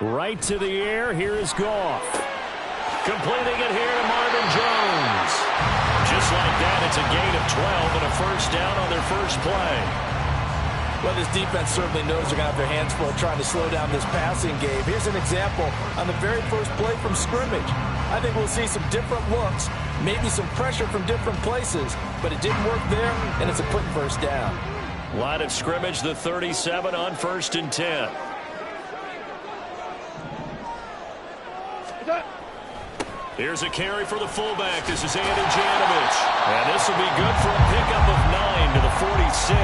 Right to the air. Here is Goff. Completing it here to Marvin Jones. Just like that, it's a gain of 12 and a first down on their first play. Well, this defense certainly knows they're going to have their hands full trying to slow down this passing game. Here's an example on the very first play from scrimmage. I think we'll see some different looks, maybe some pressure from different places, but it didn't work there, and it's a quick first down. Line of scrimmage, the 37 on 1st and 10. Here's a carry for the fullback. This is Andy Janovich. And this will be good for a pickup of 9 to the 46.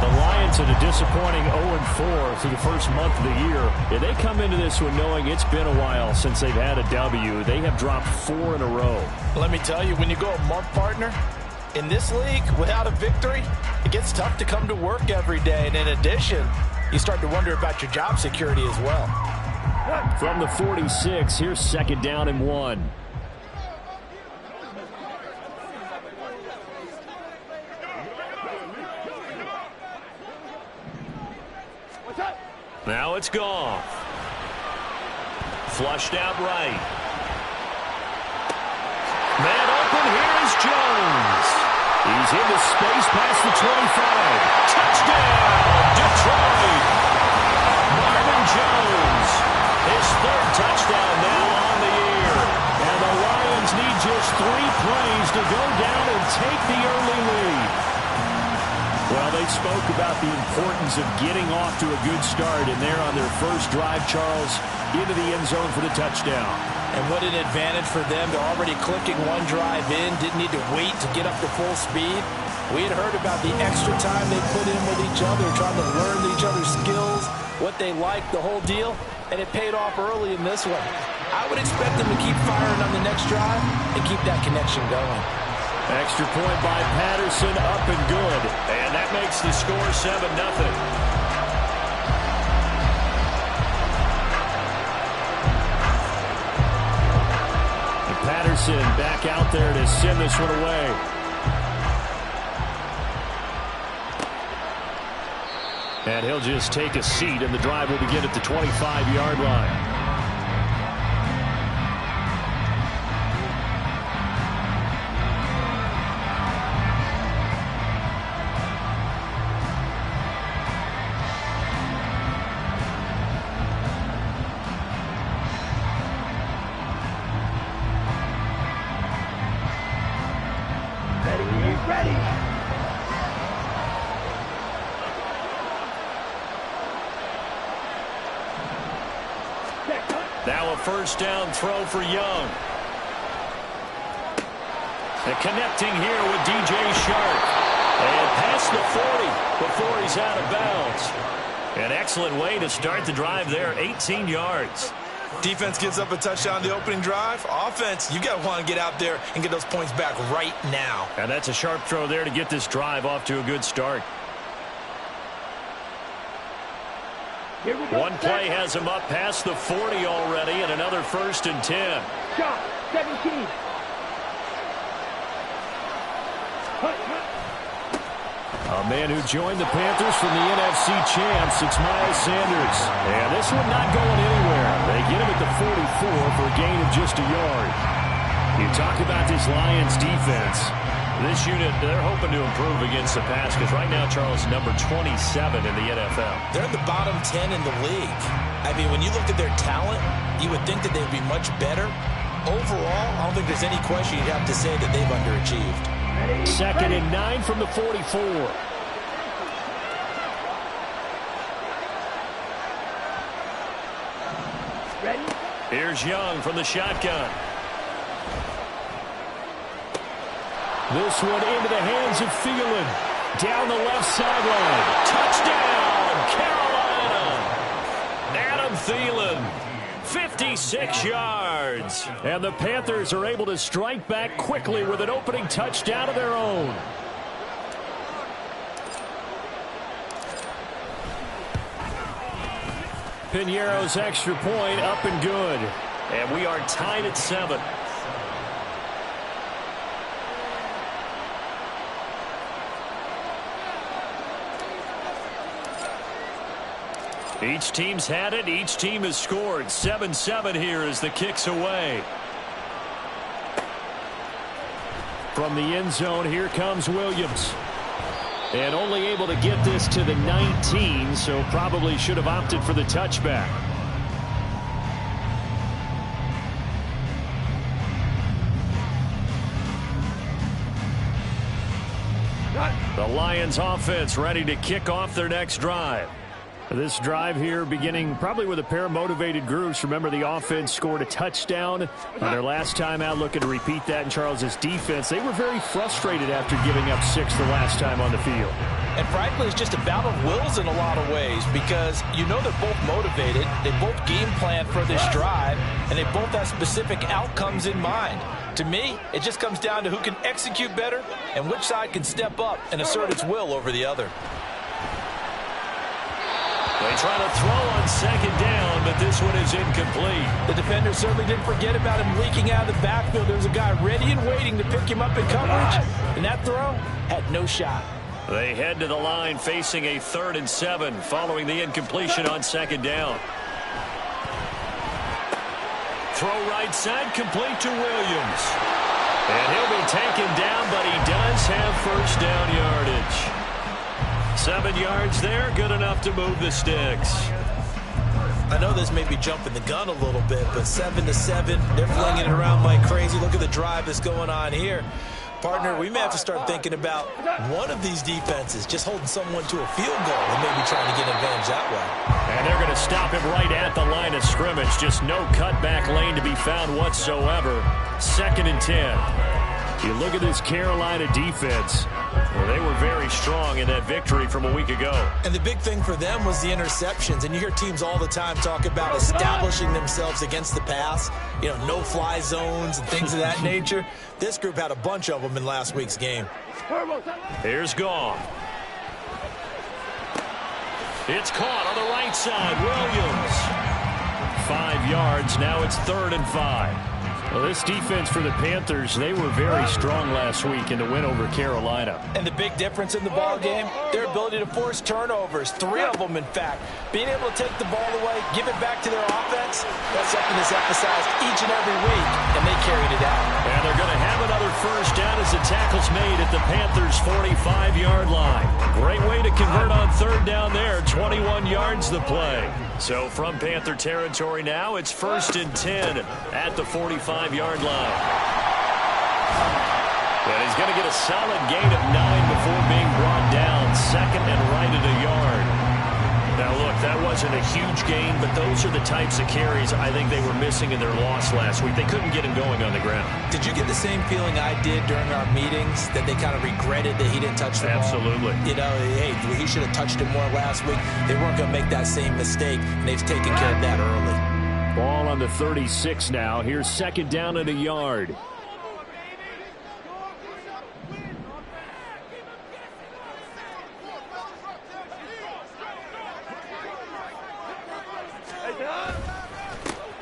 The Lions at a disappointing 0-4 through the first month of the year. And they come into this one knowing it's been a while since they've had a W. They have dropped 4 in a row. Let me tell you, when you go a month, partner, in this league, without a victory, it gets tough to come to work every day. And in addition, you start to wonder about your job security as well. From the 46, here's 2nd down and 1. Now it's Goff. Flushed out right. Man open, here is Jones. He's into space past the 25. Touchdown, Detroit. Marvin Jones. His 3rd touchdown now on the year. And the Lions need just 3 plays to go down and take the early lead. Well, they spoke about the importance of getting off to a good start, and they're on their first drive, Charles, into the end zone for the touchdown. And what an advantage for them to already clicking one drive in, didn't need to wait to get up to full speed. We had heard about the extra time they put in with each other, trying to learn each other's skills, what they liked, the whole deal, and it paid off early in this one. I would expect them to keep firing on the next drive and keep that connection going. Extra point by Patterson, up and good. And that makes the score 7-0. And Patterson back out there to send this one away. And he'll just take a seat, and the drive will begin at the 25-yard line. Now a first down throw for Young. And connecting here with DJ Shark. And past the 40 before he's out of bounds. An excellent way to start the drive there, 18 yards. Defense gives up a touchdown the opening drive. Offense, you got to want to get out there and get those points back right now. And that's a sharp throw there to get this drive off to a good start. One play has him up past the 40 already, and another 1st and 10. Shot, 17. A man who joined the Panthers from the NFC champs, it's Miles Sanders. And this one not going anywhere. They get him at the 44 for a gain of just a yard. You talk about this Lions defense. This unit, they're hoping to improve against the pass because right now, Charles, number 27 in the NFL. They're in the bottom 10 in the league. I mean, when you look at their talent, you would think that they'd be much better. Overall, I don't think there's any question you'd have to say that they've underachieved. 2nd and 9 from the 44. Ready? Here's Young from the shotgun. This one into the hands of Thielen. Down the left sideline. Touchdown, Carolina. Adam Thielen. 56 yards. And the Panthers are able to strike back quickly with an opening touchdown of their own. Piñeiro's extra point up and good. And we are tied at 7. Each team's had it. Each team has scored. 7-7 here as the kick's away. From the end zone, here comes Williams. And only able to get this to the 19, so probably should have opted for the touchback. The Lions offense ready to kick off their next drive. This drive here beginning probably with a pair of motivated groups. Remember, the offense scored a touchdown on their last time out, looking to repeat that in Charles's defense. They were very frustrated after giving up 6 the last time on the field. And frankly, it's just a battle of wills in a lot of ways because you know they're both motivated. They both game plan for this drive, and they both have specific outcomes in mind. To me, it just comes down to who can execute better and which side can step up and assert its will over the other. They try to throw on second down, but this one is incomplete. The defender certainly didn't forget about him leaking out of the backfield. There was a guy ready and waiting to pick him up in coverage, and that throw had no shot. They head to the line facing a 3rd and 7 following the incompletion on second down. Throw right side, complete to Williams. And he'll be taken down, but he does have first down yardage. 7 yards there, good enough to move the sticks. I know this may be jumping the gun a little bit, but 7-7, they're flinging it around like crazy. Look at the drive that's going on here. Partner, we may have to start thinking about one of these defenses just holding someone to a field goal and maybe trying to get an advantage that way. And they're going to stop him right at the line of scrimmage. Just no cutback lane to be found whatsoever. 2nd and 10. You look at this Carolina defense. Well, they were very strong in that victory from a week ago. And the big thing for them was the interceptions. And you hear teams all the time talk about establishing themselves against the pass. You know, no-fly zones and things of that nature. This group had a bunch of them in last week's game. Here's Goff. It's caught on the right side. Williams. 5 yards. Now it's 3rd and 5. Well, this defense for the Panthers, they were very strong last week in the win over Carolina. And the big difference in the ball game, their ability to force turnovers, 3 of them, in fact. Being able to take the ball away, give it back to their offense, that's something that's emphasized each and every week, and they carried it out. And they're going to have another first down as the tackle's made at the Panthers' 45-yard line. Great way to convert on 3rd down there, 21 yards the play. So from Panther territory now, it's 1st and 10 at the 45-yard line. And he's going to get a solid gain of 9 before being brought down. 2nd and right at a yard. Now, look, that wasn't a huge gain, but those are the types of carries I think they were missing in their loss last week. They couldn't get him going on the ground. Did you get the same feeling I did during our meetings, that they kind of regretted that he didn't touch the ball? Absolutely. You know, hey, he should have touched it more last week. They weren't going to make that same mistake, and they've taken care of that early. Ball on the 36 now. Here's 2nd down at a yard.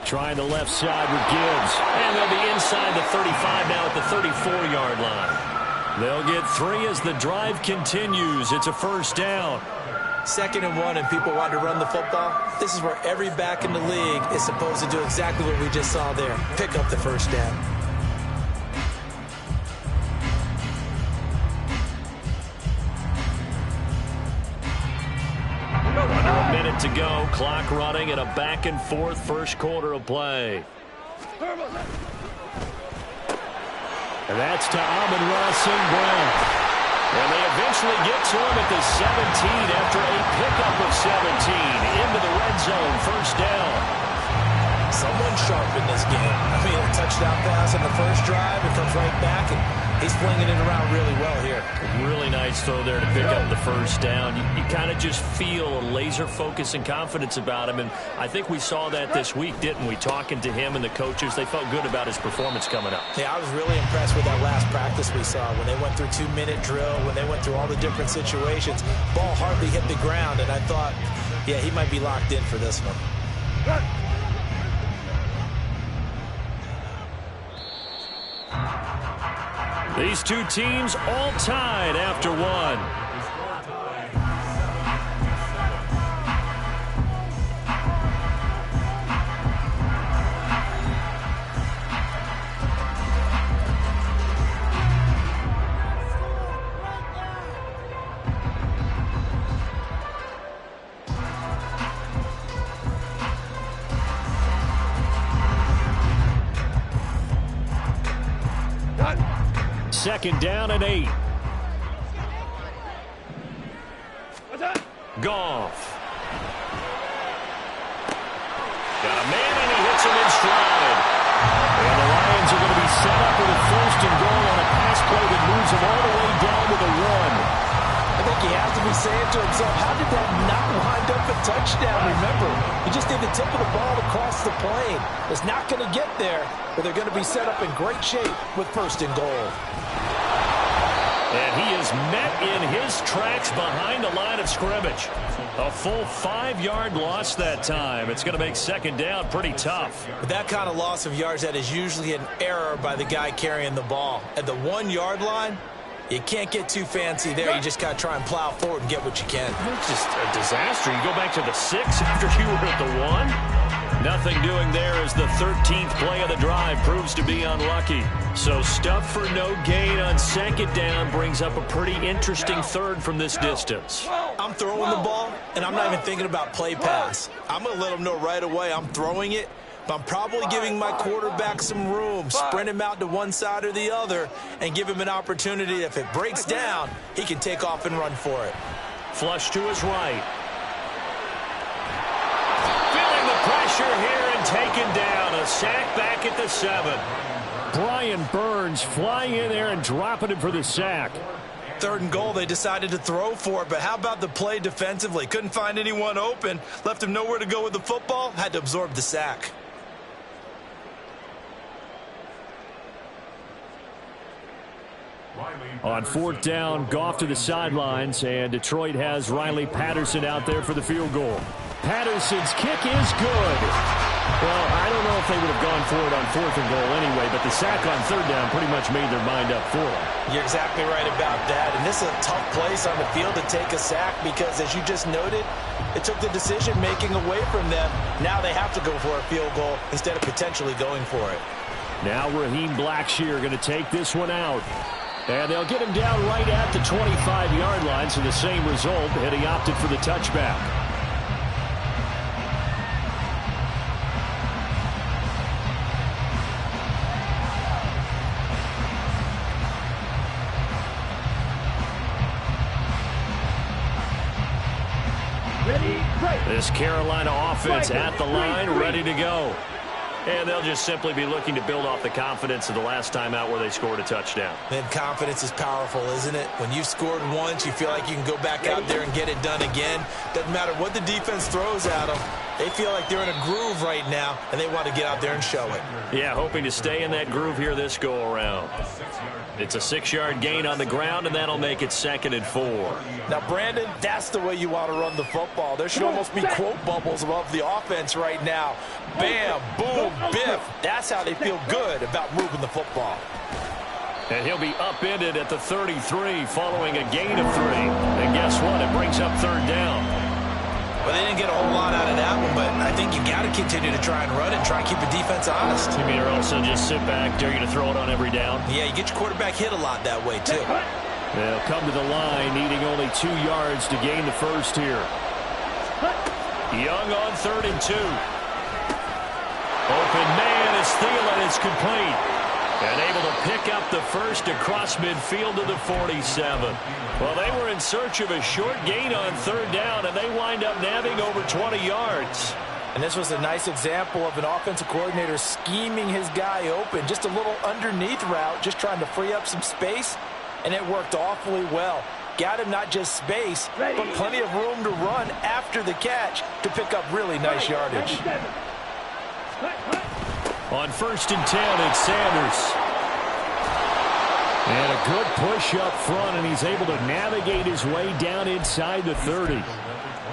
Trying the left side with Gibbs. And they'll be inside the 35 now at the 34-yard line. They'll get 3 as the drive continues. It's a first down. 2nd and 1, and people want to run the football. This is where every back in the league is supposed to do exactly what we just saw there. Pick up the first down. Under a minute to go. Clock running and a back-and-forth first quarter of play. And that's to Amon-Ra St. Brown. And they eventually get to him at the 17 after a pickup of 17 into the red zone. First down. Someone sharp in this game. I mean, a touchdown pass on the first drive. It comes right back, and he's flinging it around really well here. Really nice throw there to pick up the first down. You kind of just feel a laser focus and confidence about him, and I think we saw that this week, didn't we? Talking to him and the coaches, they felt good about his performance coming up. Yeah, I was really impressed with that last practice we saw when they went through 2-minute drill, when they went through all the different situations. Ball hardly hit the ground, and I thought, yeah, he might be locked in for this one. These two teams all tied after one. second down and 8. Goff. Got a man, and he hits him in stride. And the Lions are going to be set up with a first and goal on a pass play that moves them all the way down to the 1. I think he has to be saying to himself, how did that not wind up a touchdown? Remember, he just did the tip of the ball across the plane. It's not going to get there, but they're going to be set up in great shape with first and goal. And he is met in his tracks behind the line of scrimmage. A full 5-yard loss that time. It's going to make second down pretty tough. With that kind of loss of yards, that is usually an error by the guy carrying the ball. At the 1-yard line, you can't get too fancy there. You just got to try and plow forward and get what you can. It's just a disaster. You go back to the 6 after you were at the 1. Nothing doing there as the 13th play of the drive proves to be unlucky. So stuff for no gain on second down brings up a pretty interesting third from this distance. I'm throwing the ball, and I'm not even thinking about play pass. I'm going to let them know right away I'm throwing it. But I'm probably giving my quarterback some room, sprint him out to one side or the other, and give him an opportunity. If it breaks down, he can take off and run for it. Flush to his right. Feeling the pressure here and taken down. A sack back at the 7. Brian Burns flying in there and dropping it for the sack. Third and goal, they decided to throw for it, but how about the play defensively? Couldn't find anyone open, left him nowhere to go with the football, had to absorb the sack. On fourth down, Goff to the sidelines, and Detroit has Riley Patterson out there for the field goal. Patterson's kick is good. Well, I don't know if they would have gone for it on fourth and goal anyway, but the sack on third down pretty much made their mind up for it. You're exactly right about that, and this is a tough place on the field to take a sack because, as you just noted, it took the decision-making away from them. Now they have to go for a field goal instead of potentially going for it. Now Raheem Blackshear going to take this one out. And they'll get him down right at the 25-yard line, so the same result, and he opted for the touchback. This Carolina offense at the line, ready to go. And they'll just simply be looking to build off the confidence of the last time out where they scored a touchdown. And confidence is powerful, isn't it? When you've scored once, you feel like you can go back out there and get it done again. Doesn't matter what the defense throws at them. They feel like they're in a groove right now, and they want to get out there and show it. Yeah, hoping to stay in that groove here this go-around. It's a 6-yard gain on the ground, and that'll make it 2nd and 4. Now, Brandon, that's the way you want to run the football. There should almost be quote bubbles above the offense right now. Bam, boom, biff. That's how they feel good about moving the football. And he'll be upended at the 33 following a gain of 3. And guess what? It brings up third down. Well, they didn't get a whole lot out of that one, but I think you got to continue to try and run and try and keep the defense honest. You mean, or also just sit back, dare you to throw it on every down? Yeah, you get your quarterback hit a lot that way, too. They'll come to the line, needing only 2 yards to gain the first here. Young on 3rd and 2. Open man as Thielen is complete. And able to pick up the first across midfield to the 47. Well, they were in search of a short gain on third down, and they wind up nabbing over 20 yards. And this was a nice example of an offensive coordinator scheming his guy open. Just a little underneath route, just trying to free up some space, and it worked awfully well. Got him not just space, but plenty of room to run after the catch to pick up really nice yardage. On 1st and 10, it's Sanders. And a good push up front, and he's able to navigate his way down inside the 30.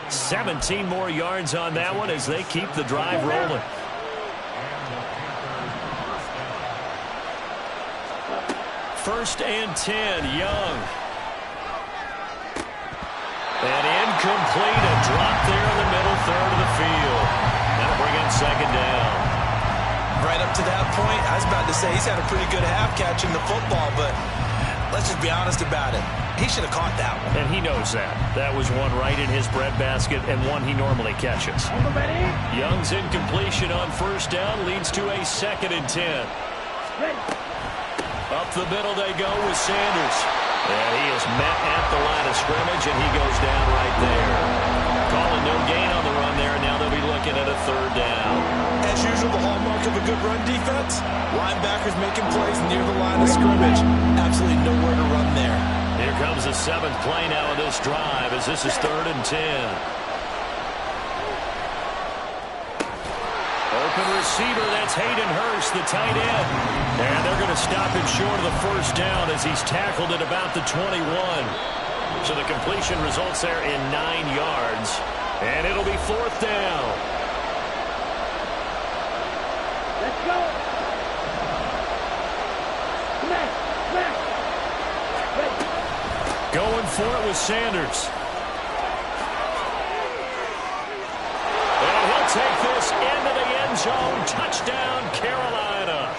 17 more yards on that one as they keep the drive rolling. First and 10, Young. And incomplete, a drop there in the middle third of the field. That'll bring in second down. Right up to that point, I was about to say he's had a pretty good half catching the football, but let's just be honest about it. He should have caught that one. And he knows that. That was one right in his breadbasket and one he normally catches. Young's incompletion on 1st down leads to a 2nd and 10. Up the middle they go with Sanders. And he is met at the line of scrimmage, and he goes down right there. Calling no gain on the run there, and now they'll be looking at a third down. As usual, the hallmark of a good run defense, linebackers making plays near the line of scrimmage. Absolutely nowhere to run there. Here comes the 7th play now of this drive as this is 3rd and 10. Open receiver, that's Hayden Hurst, the tight end. And they're going to stop it short of the first down as he's tackled at about the 21. So the completion results there in 9 yards. And it'll be 4th down. Let's go. Smash, smash. Ready. Going for it with Sanders. And he'll take this into the end zone. Touchdown, Carolina.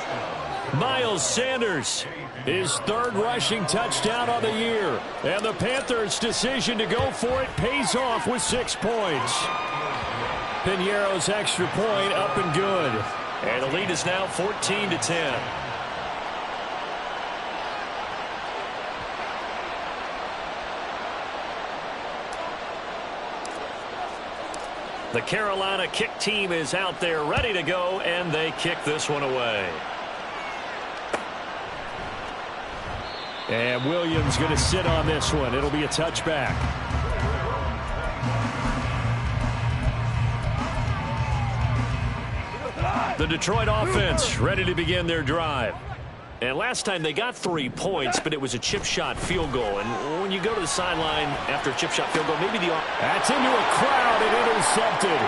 Miles Sanders, his 3rd rushing touchdown on the year. And the Panthers' decision to go for it pays off with 6 points. Piñeiro's extra point up and good. And the lead is now 14-10. The Carolina kick team is out there ready to go, and they kick this one away. And Williams going to sit on this one. It'll be a touchback. The Detroit offense ready to begin their drive. And last time they got 3 points, but it was a chip shot field goal. And when you go to the sideline after a chip shot field goal, maybe the... That's into a crowd and intercepted.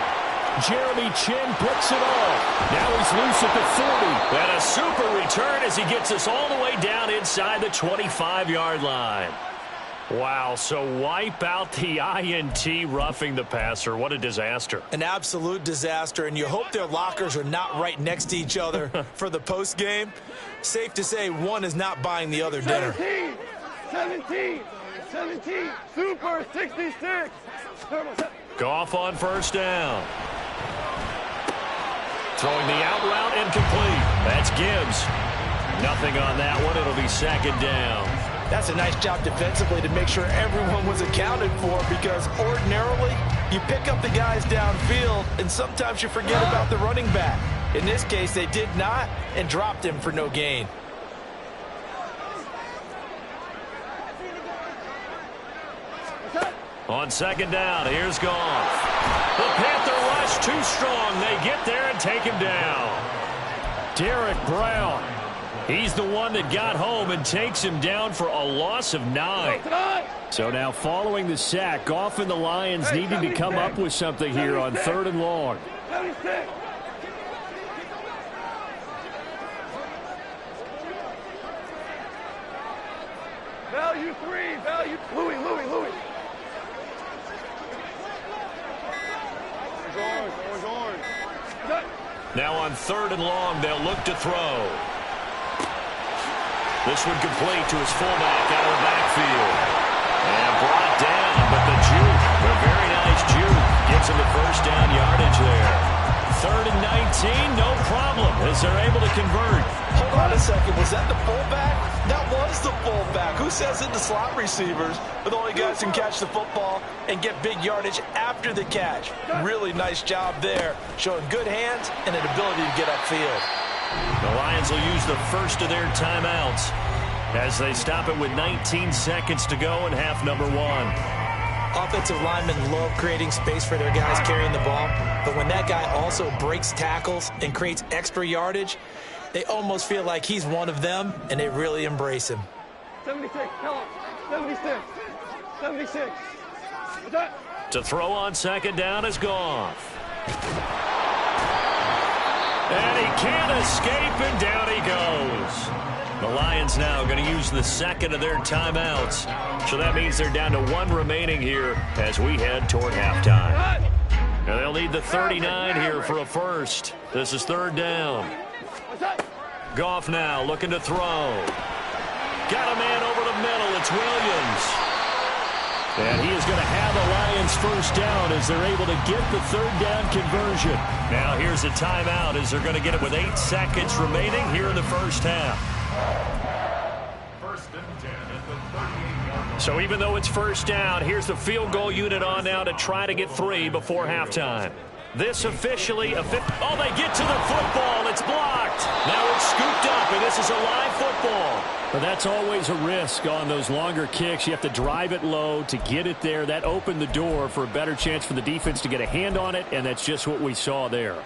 Jeremy Chinn picks it off. Now he's loose at the 40. And a super return as he gets us all the way down inside the 25-yard line. Wow, so wipe out the INT roughing the passer. What a disaster. An absolute disaster, and you hope their lockers are not right next to each other for the post game. Safe to say one is not buying the other dinner. 17, Super 66. Goff on first down. Throwing the out route incomplete. That's Gibbs. Nothing on that one. It'll be 2nd down. That's a nice job defensively to make sure everyone was accounted for, because ordinarily you pick up the guys downfield and sometimes you forget about the running back. In this case, they did not and dropped him for no gain. On 2nd down, here's Goff. The Panther rush too strong. They get there and take him down. Derek Brown. He's the one that got home and takes him down for a loss of 9. So now following the sack, Goff and the Lions needing to come up with something here on 3rd and long. 76. Value 3, value Louis. Now on 3rd and long, they'll look to throw. This one complete to his fullback out of the backfield. And brought down, but the juke, a very nice juke, gets him the first down yardage there. 3rd and 19, no problem, as they're able to convert. Hold on a second, was that the fullback? That was the fullback. Who says it to slot receivers? But the only guys can catch the football and get big yardage after the catch. Really nice job there, showing good hands and an ability to get upfield. The Lions will use the first of their timeouts as they stop it with 19 seconds to go in half number 1. Offensive linemen love creating space for their guys carrying the ball, but when that guy also breaks tackles and creates extra yardage, they almost feel like he's one of them, and they really embrace him. 76, tell him. 76. What's that? To throw on 2nd down is Goff. And he can't escape, and down he goes. The Lions now going to use the 2nd of their timeouts. So that means they're down to 1 remaining here as we head toward halftime. And they'll need the 39 here for a first. This is 3rd down. Goff now looking to throw. Got a man over the middle. It's Williams. And he is going to have the Lions first down as they're able to get the 3rd down conversion. Now here's a timeout as they're going to get it with 8 seconds remaining here in the first half. So even though it's first down, here's the field goal unit on now to try to get 3 before halftime. This officially, they get to the football. It's blocked. Now it's scooped up, and this is a live football. But that's always a risk on those longer kicks. You have to drive it low to get it there. That opened the door for a better chance for the defense to get a hand on it, and that's just what we saw there.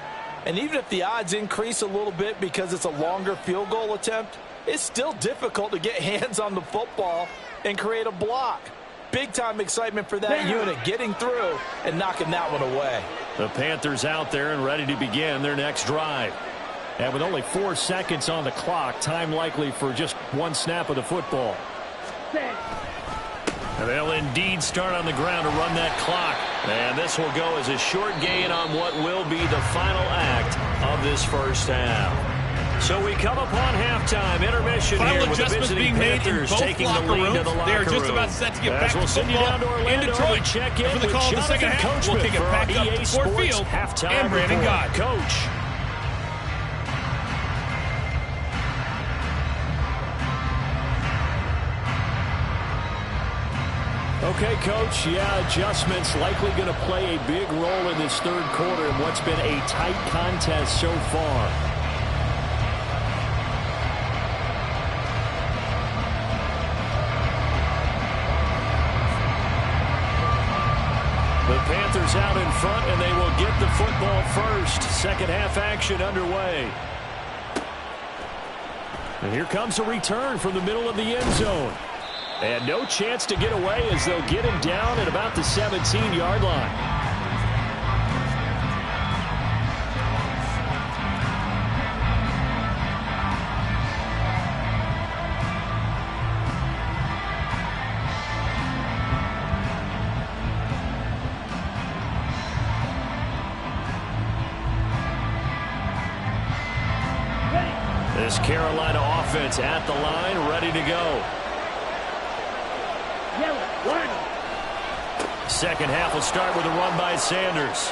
And even if the odds increase a little bit because it's a longer field goal attempt, it's still difficult to get hands on the football and create a block. Big-time excitement for that unit, getting through and knocking that one away. The Panthers out there and ready to begin their next drive. And with only 4 seconds on the clock, time likely for just one snap of the football. And they'll indeed start on the ground to run that clock. And this will go as a short gain on what will be the final act of this first half. So we come upon halftime, intermission Final here with the visiting Panthers taking the lead to the locker room. They are just about set to get back to we'll send you down to Orlando in Detroit. Check in For the with call of the second Jonathan half, we'll Coachman kick it for back our up EA to Ford Sports Field halftime and Brandon report. God. Coach. Okay, Coach, adjustments likely going to play a big role in this third quarter in what's been a tight contest so far. The Panthers out in front, and they will get the football first. Second half action underway. And here comes a return from the middle of the end zone. And no chance to get away as they'll get him down at about the 17-yard line. This Carolina offense at the line, ready to go. Second half will start with a run by Sanders.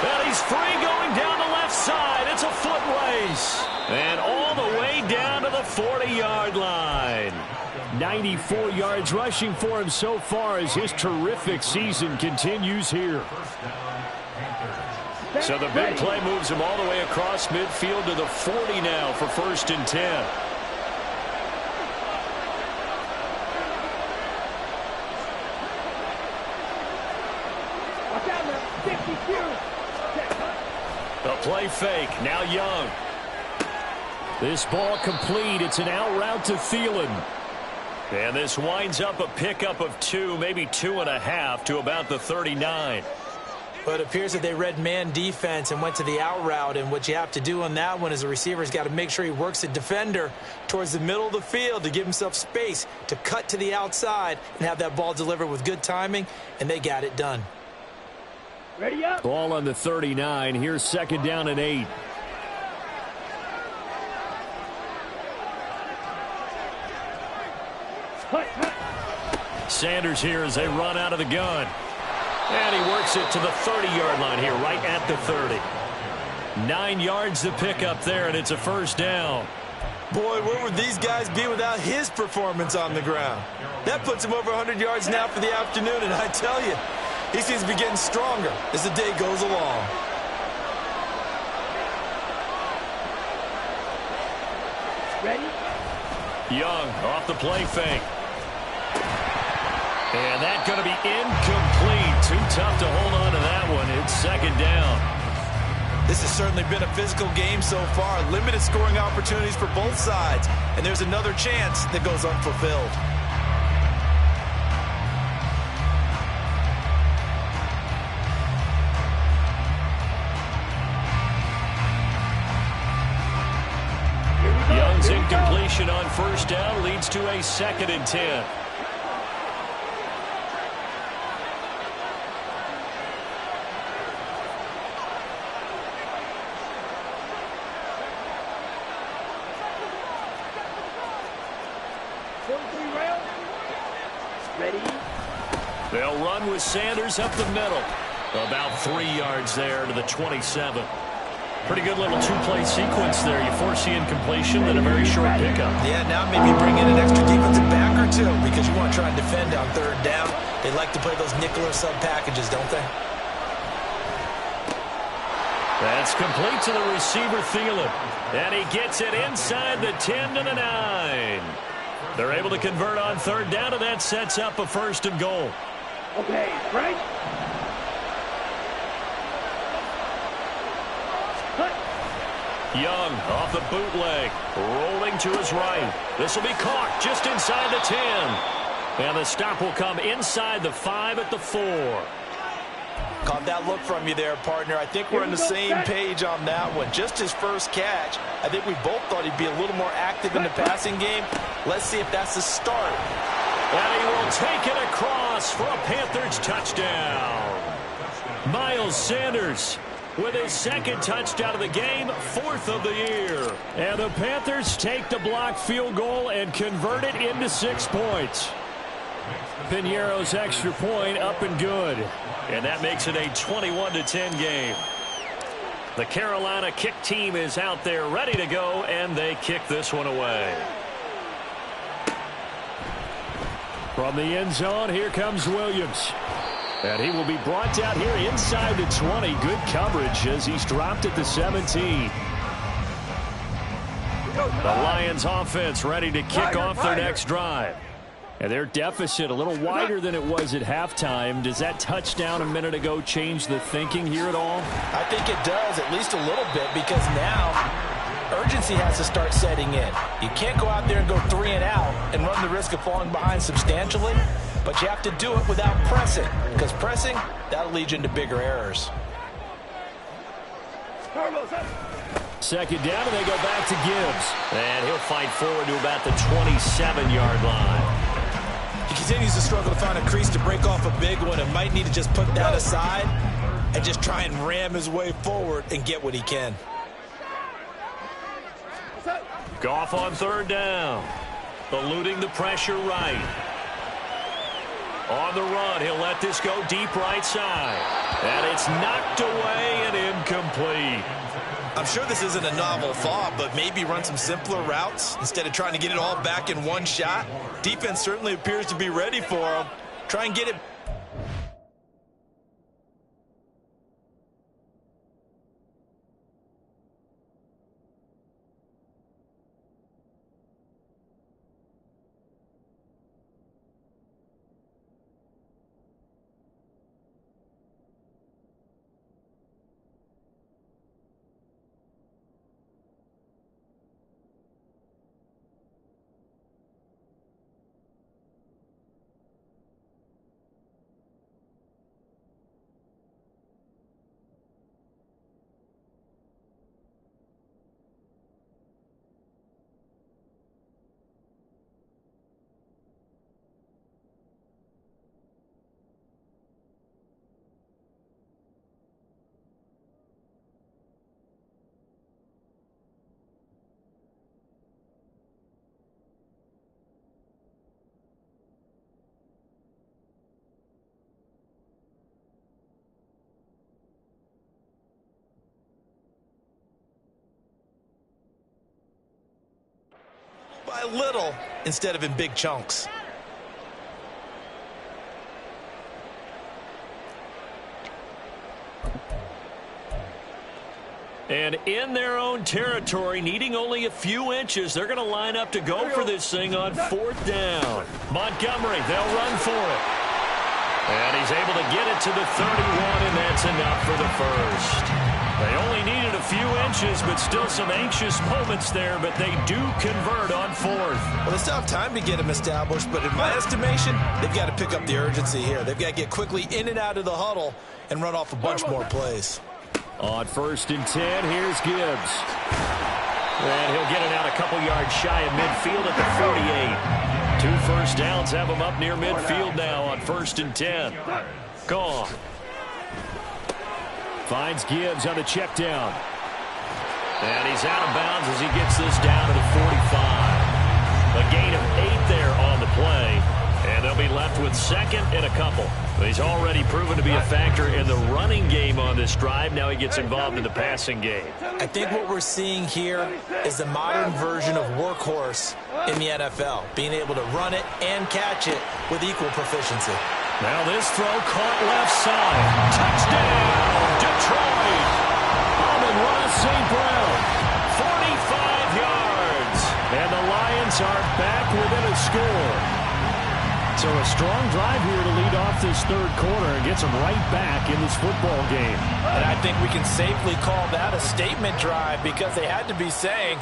And he's free going down the left side. It's a foot race. And all the way down to the 40-yard line. 94 yards rushing for him so far as his terrific season continues here. So the big play moves him all the way across midfield to the 40 now for 1st and 10. The play fake. Now Young. This ball complete. It's an out route to Thielen. And this winds up a pickup of 2, maybe 2.5 to about the 39. But it appears that they read man defense and went to the out route. And what you have to do on that one is the receiver's got to make sure he works the defender towards the middle of the field to give himself space to cut to the outside and have that ball delivered with good timing. And they got it done. Ready up. Ball on the 39. Here's 2nd down and 8. Sanders here as they run out of the gun. And he works it to the 30-yard line here, right at the 30. 9 yards to pick up there, and it's a 1st down. Boy, where would these guys be without his performance on the ground? That puts him over 100 yards now for the afternoon, and I tell you, he seems to be getting stronger as the day goes along. Ready? Young off the play fake. And that's going to be incomplete. Too tough to hold on to that one. It's 2nd down. This has certainly been a physical game so far. Limited scoring opportunities for both sides. And there's another chance that goes unfulfilled. Young's incompletion on 1st down leads to a 2nd and 10. They'll run with Sanders up the middle. About 3 yards there to the 27. Pretty good little two-play sequence there. You force the incompletion, then a very short pickup. Yeah, now maybe bring in an extra defensive back or two because you want to try and defend on third down. They like to play those nickel or sub packages, don't they? That's complete to the receiver, Thielen. And he gets it inside the 10 to the 9. They're able to convert on third down, and that sets up a 1st and goal. Okay, right? Young off the bootleg, rolling to his right. This will be caught just inside the 10. And the stop will come inside the 5 at the 4. Caught that look from you there, partner. I think we're on the same page on that one. Just his first catch. I think we both thought he'd be a little more active in the passing game. Let's see if that's the start. And he will take it across for a Panthers touchdown. Miles Sanders with his 2nd touchdown of the game, 4th of the year. And the Panthers take the blocked field goal and convert it into 6 points. Piñeiro's extra point up and good. And that makes it a 21-10 game. The Carolina kick team is out there ready to go, and they kick this one away. From the end zone, here comes Williams. And he will be brought down here inside the 20. Good coverage as he's dropped at the 17. The Lions offense ready to kick off their next drive. And their deficit a little wider than it was at halftime. Does that touchdown a minute ago change the thinking here at all? I think it does, at least a little bit, because now urgency has to start setting in. You can't go out there and go 3 and out and run the risk of falling behind substantially, but you have to do it without pressing, because pressing, that'll lead you into bigger errors. 2nd down, and they go back to Gibbs. And he'll fight forward to about the 27-yard line. He continues to struggle to find a crease to break off a big one and might need to just put that aside and just try and ram his way forward and get what he can. Goff on 3rd down. Eluding the pressure right. On the run, he'll let this go deep right side. And it's knocked away and incomplete. I'm sure this isn't a novel thought, but maybe run some simpler routes instead of trying to get it all back in one shot. Defense certainly appears to be ready for him. Try and get it. By little instead of in big chunks. And in their own territory, needing only a few inches, they're going to line up to go for this thing on 4th down. Montgomery, they'll run for it. And he's able to get it to the 31, and that's enough for the 1st. They only needed a few inches, but still some anxious moments there, but they do convert on 4th. Well, they still have time to get him established, but in my estimation, they've got to pick up the urgency here. They've got to get quickly in and out of the huddle and run off a bunch more plays. On 1st and 10, here's Gibbs. And he'll get it out a couple yards shy of midfield at the 48. 2 first downs have him up near midfield now on 1st and 10. Gone. Finds Gibbs on the check down. And he's out of bounds as he gets this down to the 45. A gain of 8 there on the play. And they'll be left with second and a couple. He's already proven to be a factor in the running game on this drive. Now he gets involved in the passing game. I think what we're seeing here is the modern version of workhorse in the NFL, being able to run it and catch it with equal proficiency. Now this throw caught left side. Touchdown, Detroit. Amon-Ra St. Brown, 45 yards. And the Lions are back within a score. So a strong drive here to lead off this third quarter and gets them right back in this football game. And I think we can safely call that a statement drive because they had to be saying,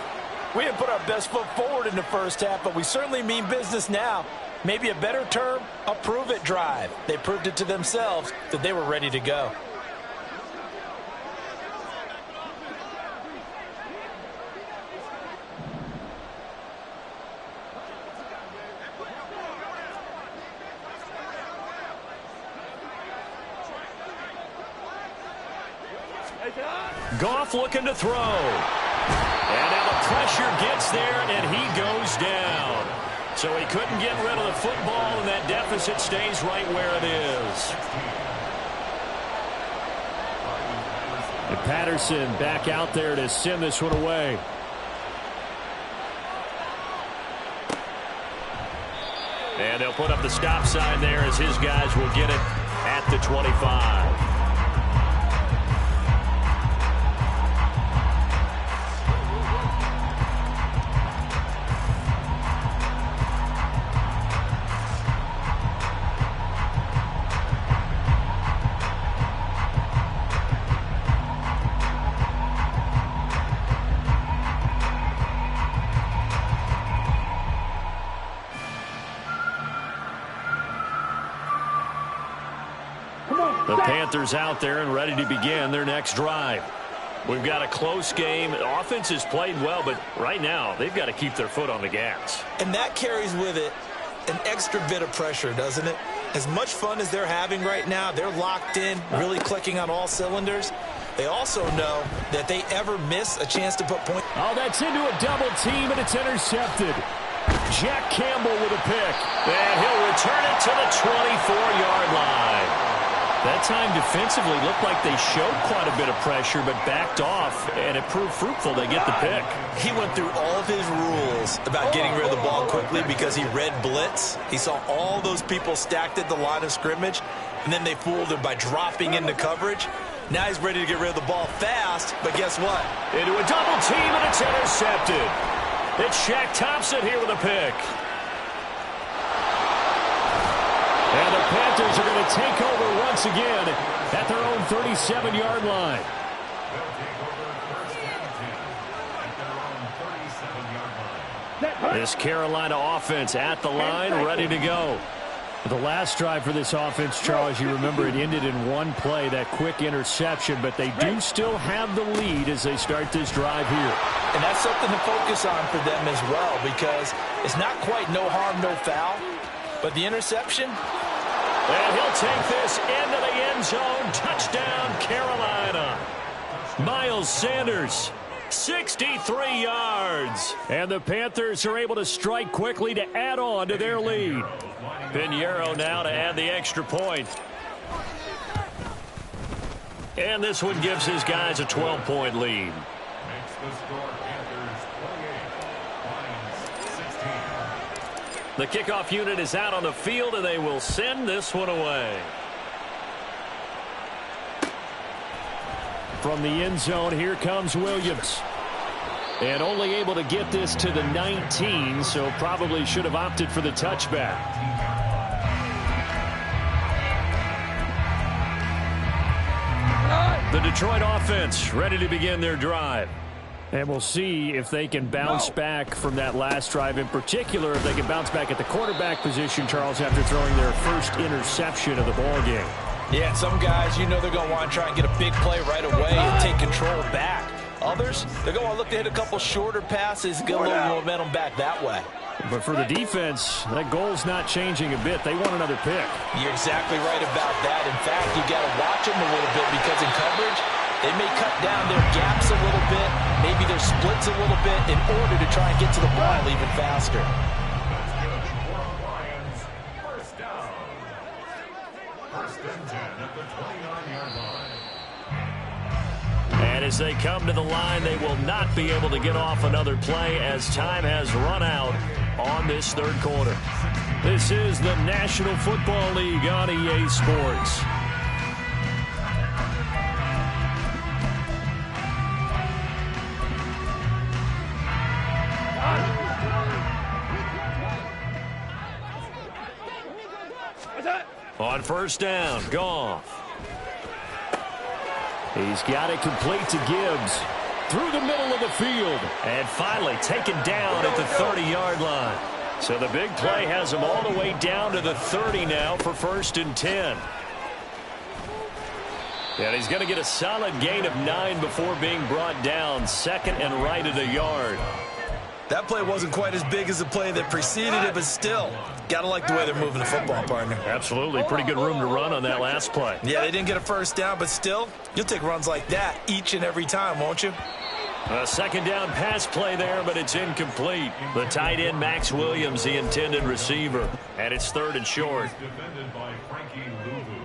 we didn't put our best foot forward in the first half, but we certainly mean business now. Maybe a better term, a prove-it drive. They proved it to themselves that they were ready to go. Goff looking to throw. And now the pressure gets there, and he goes down. So he couldn't get rid of the football, and that deficit stays right where it is. And Patterson back out there to send this one away. And they'll put up the stop sign there as his guys will get it at the 25. The Panthers out there and ready to begin their next drive. We've got a close game. The offense has played well, but right now they've got to keep their foot on the gas. And that carries with it an extra bit of pressure, doesn't it? As much fun as they're having right now, they're locked in, really clicking on all cylinders. They also know that they ever miss a chance to put points. Oh, that's into a double team, and it's intercepted. Jack Campbell with a pick. And he'll return it to the 24-yard line. That time defensively looked like they showed quite a bit of pressure but backed off, and it proved fruitful. They get the pick. He went through all of his rules about getting rid of the ball quickly because he read blitz. He saw all those people stacked at the line of scrimmage, and then they fooled him by dropping into coverage. Now he's ready to get rid of the ball fast, but guess what? Into a double team, and it's intercepted. It's Shaq Thompson here with a pick. And the Panthers are going to take over once again at their own 37-yard line. This Carolina offense at the line, ready to go. The last drive for this offense, Charles, you remember it ended in one play, that quick interception, but they do still have the lead as they start this drive here. And that's something to focus on for them as well, because it's not quite no harm, no foul, but the interception. And he'll take this into the end zone. Touchdown, Carolina. Miles Sanders, 63 yards. And the Panthers are able to strike quickly to add on to their lead. Pinheiro now to add the extra point. And this one gives his guys a 12-point lead. The kickoff unit is out on the field, and they will send this one away. From the end zone, here comes Williams. And only able to get this to the 19, so probably should have opted for the touchback. The Detroit offense ready to begin their drive. And we'll see if they can bounce back from that last drive. In particular, if they can bounce back at the quarterback position, Charles, after throwing their first interception of the ball game. Yeah, some guys, you know they're going to want to try and get a big play right away and take control back. Others, they're going to look to hit a couple shorter passes, get a little momentum back that way. But for the defense, that goal's not changing a bit. They want another pick. You're exactly right about that. In fact, you got to watch them a little bit because in coverage, they may cut down their gaps a little bit, maybe their splits a little bit in order to try and get to the ball even faster. And as they come to the line, they will not be able to get off another play as time has run out on this third quarter. This is the National Football League on EA Sports. On first down, Goff. He's got it complete to Gibbs. Through the middle of the field. And finally taken down at the 30-yard line. So the big play has him all the way down to the 30 now for 1st and 10. And he's going to get a solid gain of 9 before being brought down. 2nd and right at a yard. That play wasn't quite as big as the play that preceded it, but still, got to like the way they're moving the football, partner. Absolutely. Pretty good room to run on that last play. Yeah, they didn't get a first down, but still, you'll take runs like that each and every time, won't you? A 2nd down pass play there, but it's incomplete. The tight end, Max Williams, the intended receiver. And it's 3rd and short. Defended by Frankie Louvu.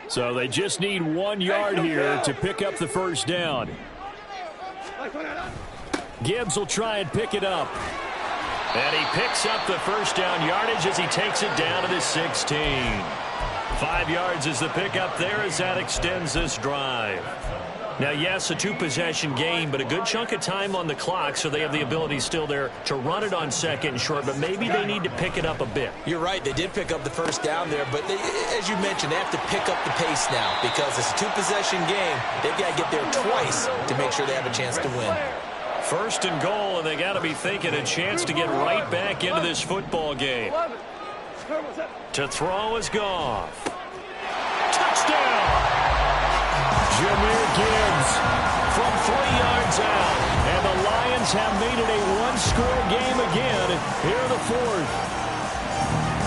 So they just need 1 yard here to pick up the first down. Gibbs will try and pick it up. And he picks up the first down yardage as he takes it down to the 16. 5 yards is the pickup there as that extends this drive. Now, yes, a 2-possession game, but a good chunk of time on the clock, so they have the ability still there to run it on 2nd and short, but maybe they need to pick it up a bit. You're right. They did pick up the first down there, but as you mentioned, they have to pick up the pace now because it's a 2-possession game. They've got to get there twice to make sure they have a chance to win. 1st and goal, and they got to be thinking a chance to get right back into this football game. To throw is Goff. Touchdown! Jahmyr Gibbs from 3 yards out. And the Lions have made it a 1-score game again here in the 4th.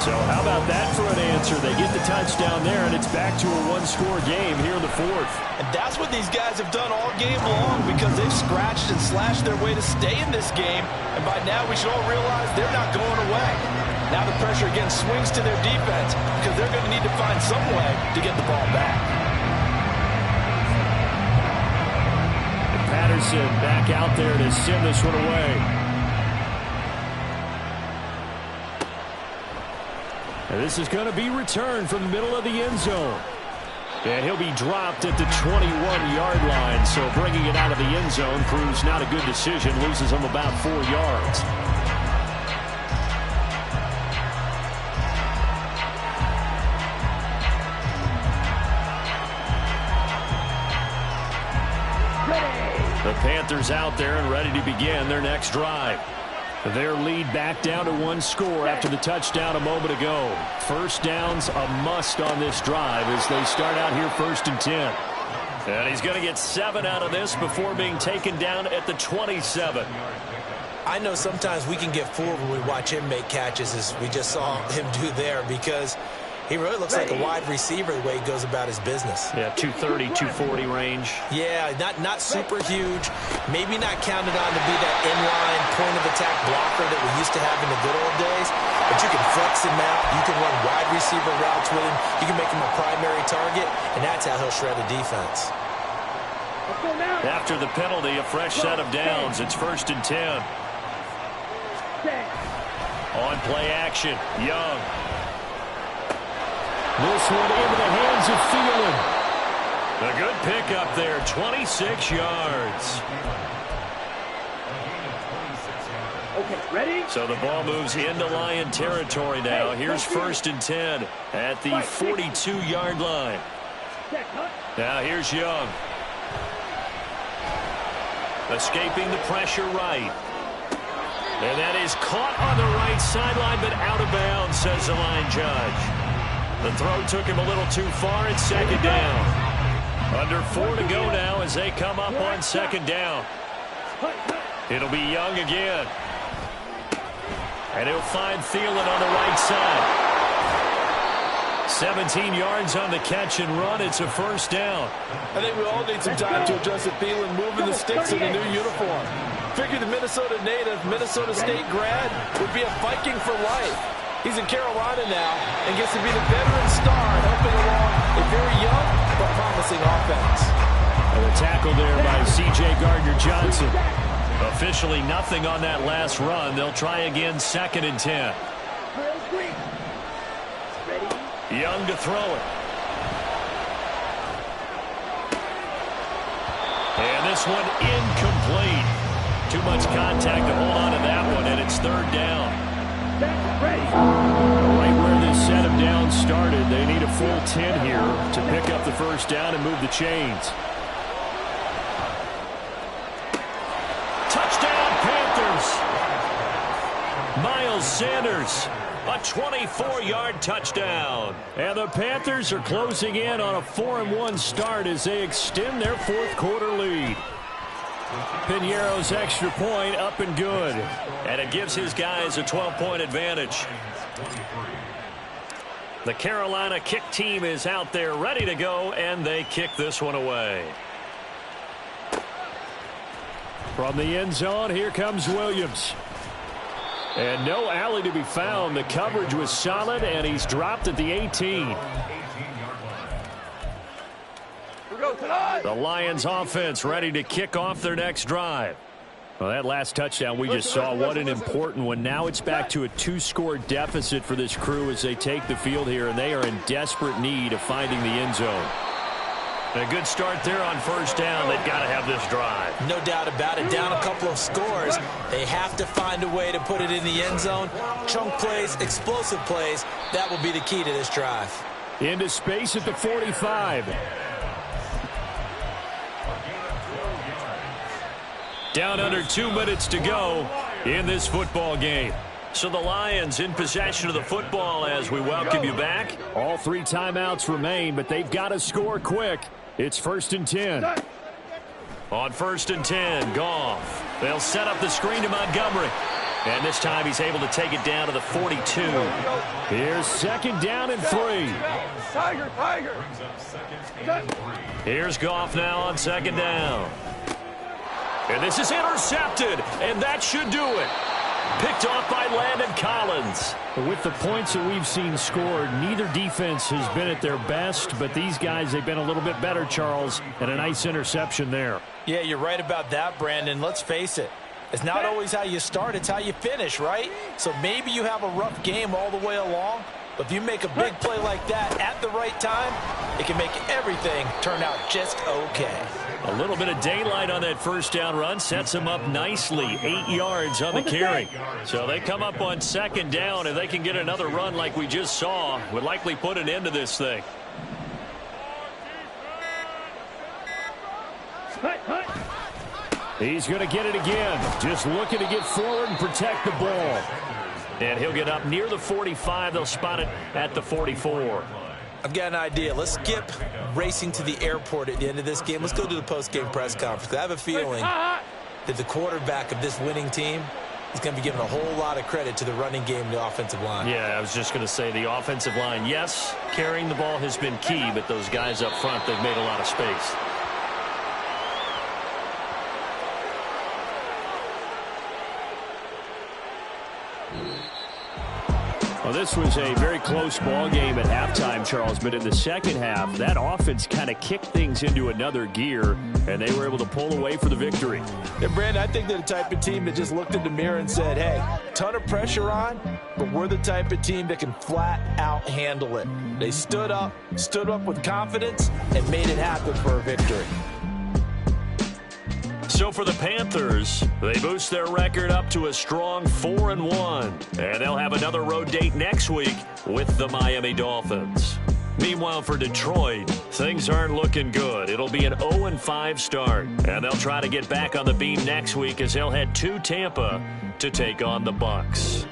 So how about that for an answer? They get the touchdown there, and it's back to a 1-score game here in the 4th. And that's what these guys have done all game long because they've scratched and slashed their way to stay in this game. And by now we should all realize they're not going away. Now the pressure again swings to their defense because they're going to need to find some way to get the ball back. Patterson back out there to send this one away. And this is going to be returned from the middle of the end zone. And he'll be dropped at the 21-yard line. So bringing it out of the end zone proves not a good decision. Loses him about 4 yards. The Panthers out there and ready to begin their next drive. Their lead back down to 1 score after the touchdown a moment ago. First down's a must on this drive as they start out here 1st and 10. And he's going to get 7 out of this before being taken down at the 27. I know sometimes we can get fooled when we watch him make catches as we just saw him do there because he really looks like a wide receiver the way he goes about his business. Yeah, 230, 240 range. Yeah, not super huge. Maybe not counted on to be that inline point-of-attack blocker that we used to have in the good old days. But you can flex him out. You can run wide receiver routes with him. You can make him a primary target, and that's how he'll shred a defense. After the penalty, a fresh set of downs. It's 1st and 10. On play action, Young. This one into the hands of Thielen. A good pickup there, 26 yards. Okay, ready? So the ball moves into Lion territory now. Here's 1st and 10 at the 42-yard line. Now here's Young. Escaping the pressure right. And that is caught on the right sideline, but out of bounds, says the line judge. The throw took him a little too far. It's 2nd down. Under 4 to go now as they come up on 2nd down. It'll be Young again. And he'll find Thielen on the right side. 17 yards on the catch and run. It's a first down. I think we all need some time to adjust to Thielen moving the sticks in the new uniform. Figure the Minnesota native, Minnesota State grad would be a Viking for life. He's in Carolina now and gets to be the veteran star helping along a very young but promising offense. And the tackle there by C.J. Gardner-Johnson. Officially nothing on that last run. They'll try again, 2nd and 10. Young to throw it. And this one incomplete. Too much contact to hold on to that one, and it's 3rd down. Right where this set of downs started, they need a full 10 here to pick up the first down and move the chains. Touchdown, Panthers. Miles Sanders. A 24-yard touchdown. And the Panthers are closing in on a 4-1 start as they extend their 4th quarter lead. Piñeiro's extra point up and good. And it gives his guys a 12-point advantage. The Carolina kick team is out there ready to go, and they kick this one away. From the end zone, here comes Williams. And no alley to be found. The coverage was solid, and he's dropped at the 18. The Lions offense ready to kick off their next drive. Well, that last touchdown we just saw, what an important one. Now it's back to a 2-score deficit for this crew as they take the field here, and they are in desperate need of finding the end zone. A good start there on first down. They've got to have this drive. No doubt about it. Down a couple of scores. They have to find a way to put it in the end zone. Chunk plays, explosive plays. That will be the key to this drive. Into space at the 45. Down under 2 minutes to go in this football game. So the Lions in possession of the football as we welcome you back. All 3 timeouts remain, but they've got to score quick. It's 1st and 10. On 1st and 10, Goff. They'll set up the screen to Montgomery. And this time he's able to take it down to the 42. Here's 2nd down and 3. Here's Goff now on 2nd down. And this is intercepted, and that should do it. Picked off by Landon Collins. With the points that we've seen scored, neither defense has been at their best, but these guys, they've been a little bit better, Charles, and a nice interception there. Yeah, you're right about that, Brandon. Let's face it. It's not always how you start, it's how you finish, right? So maybe you have a rough game all the way along, but if you make a big play like that at the right time, it can make everything turn out just okay. A little bit of daylight on that first down run sets them up nicely. 8 yards on the carry. So they come up on 2nd down, and they can get another run like we just saw. Would likely put an end to this thing. He's going to get it again. Just looking to get forward and protect the ball. And he'll get up near the 45. They'll spot it at the 44. I've got an idea. Let's skip racing to the airport at the end of this game. Let's go to the post-game press conference. I have a feeling that the quarterback of this winning team is going to be given a whole lot of credit to the running game and the offensive line. Yeah, I was just going to say the offensive line, yes, carrying the ball has been key, but those guys up front, they've made a lot of space. Well, this was a very close ball game at halftime, Charles, but in the second half, that offense kind of kicked things into another gear, and they were able to pull away for the victory. Yeah, Brandon, I think they're the type of team that just looked in the mirror and said, hey, ton of pressure on, but we're the type of team that can flat out handle it. They stood up with confidence, and made it happen for a victory. So for the Panthers, they boost their record up to a strong 4-1. And they'll have another road date next week with the Miami Dolphins. Meanwhile, for Detroit, things aren't looking good. It'll be an 0-5 start. And they'll try to get back on the beam next week as they'll head to Tampa to take on the Bucs.